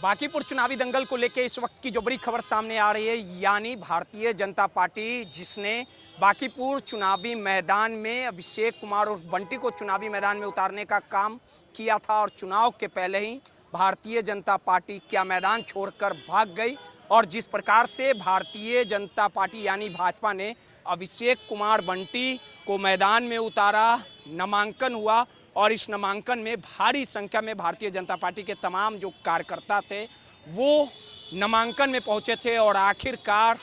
बांकीपुर चुनावी दंगल को लेकर इस वक्त की जो बड़ी खबर सामने आ रही है, यानी भारतीय जनता पार्टी जिसने बांकीपुर चुनावी मैदान में अभिषेक कुमार और बंटी को चुनावी मैदान में उतारने का काम किया था और चुनाव के पहले ही भारतीय जनता पार्टी क्या मैदान छोड़कर भाग गई। और जिस प्रकार से भारतीय जनता पार्टी यानी भाजपा ने अभिषेक कुमार बंटी को मैदान में उतारा, नामांकन हुआ और इस नामांकन में भारी संख्या में भारतीय जनता पार्टी के तमाम जो कार्यकर्ता थे वो नामांकन में पहुंचे थे। और आखिरकार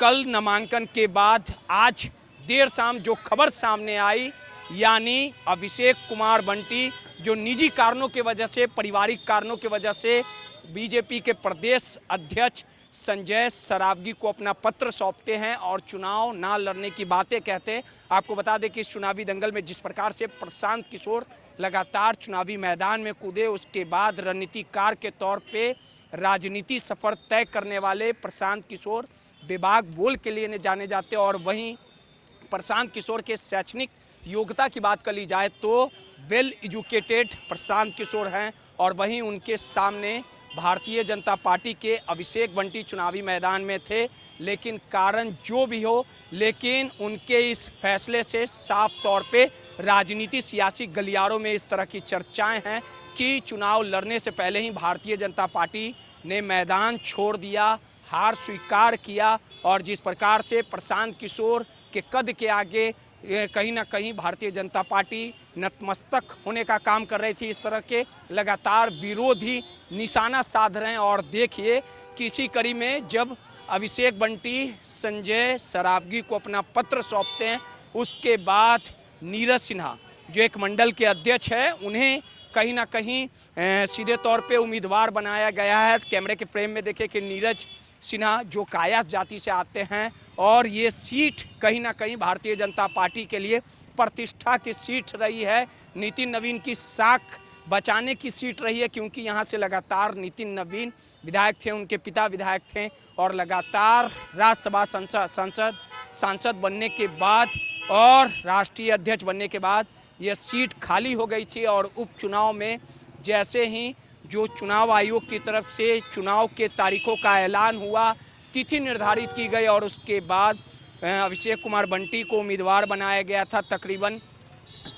कल नामांकन के बाद आज देर शाम जो खबर सामने आई, यानी अभिषेक कुमार बंटी जो निजी कारणों की वजह से, पारिवारिक कारणों की वजह से बीजेपी के प्रदेश अध्यक्ष संजय सरावगी को अपना पत्र सौंपते हैं और चुनाव ना लड़ने की बातें कहते हैं। आपको बता दें कि इस चुनावी दंगल में जिस प्रकार से प्रशांत किशोर लगातार चुनावी मैदान में कूदे, उसके बाद रणनीतिकार के तौर पे राजनीति सफर तय करने वाले प्रशांत किशोर बेबाक बोल के लिए जाने जाते। और वहीं प्रशांत किशोर के शैक्षणिक योग्यता की बात कर ली जाए तो वेल एजुकेटेड प्रशांत किशोर हैं और वहीं उनके सामने भारतीय जनता पार्टी के अभिषेक बंटी चुनावी मैदान में थे। लेकिन कारण जो भी हो, लेकिन उनके इस फैसले से साफ तौर पे राजनीति सियासी गलियारों में इस तरह की चर्चाएं हैं कि चुनाव लड़ने से पहले ही भारतीय जनता पार्टी ने मैदान छोड़ दिया, हार स्वीकार किया। और जिस प्रकार से प्रशांत किशोर के कद के आगे कहीं ना कहीं भारतीय जनता पार्टी नतमस्तक होने का काम कर रही थी, इस तरह के लगातार विरोधी निशाना साध रहे हैं। और देखिए कि इसी कड़ी में जब अभिषेक बंटी संजय सरावगी को अपना पत्र सौंपते हैं, उसके बाद नीरज सिन्हा जो एक मंडल के अध्यक्ष है, उन्हें कहीं ना कहीं सीधे तौर पे उम्मीदवार बनाया गया है। कैमरे के फ्रेम में देखें कि नीरज सिन्हा जो कायस्थ जाति से आते हैं और ये सीट कहीं ना कहीं भारतीय जनता पार्टी के लिए प्रतिष्ठा की सीट रही है, नितिन नवीन की साख बचाने की सीट रही है, क्योंकि यहाँ से लगातार नितिन नवीन विधायक थे, उनके पिता विधायक थे और लगातार राज्यसभा सांसद बनने के बाद और राष्ट्रीय अध्यक्ष बनने के बाद यह सीट खाली हो गई थी। और उपचुनाव में जैसे ही जो चुनाव आयोग की तरफ से चुनाव के तारीखों का ऐलान हुआ, तिथि निर्धारित की गई और उसके बाद अभिषेक कुमार बंटी को उम्मीदवार बनाया गया था। तकरीबन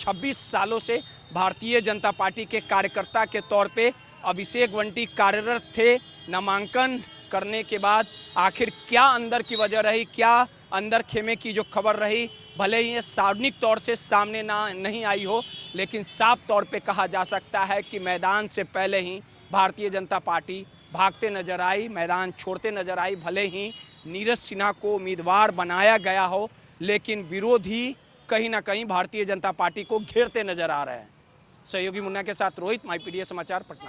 26 सालों से भारतीय जनता पार्टी के कार्यकर्ता के तौर पे अभिषेक बंटी कार्यरत थे। नामांकन करने के बाद आखिर क्या अंदर की वजह रही, क्या अंदर खेमे की जो खबर रही, भले ही ये सार्वजनिक तौर से सामने नहीं आई हो, लेकिन साफ तौर पे कहा जा सकता है कि मैदान से पहले ही भारतीय जनता पार्टी भागते नजर आई, मैदान छोड़ते नजर आई। भले ही नीरज सिन्हा को उम्मीदवार बनाया गया हो, लेकिन विरोधी कहीं ना कहीं भारतीय जनता पार्टी को घेरते नजर आ रहे हैं। सहयोगी मुन्ना के साथ रोहित, माई पीडीए समाचार, पटना।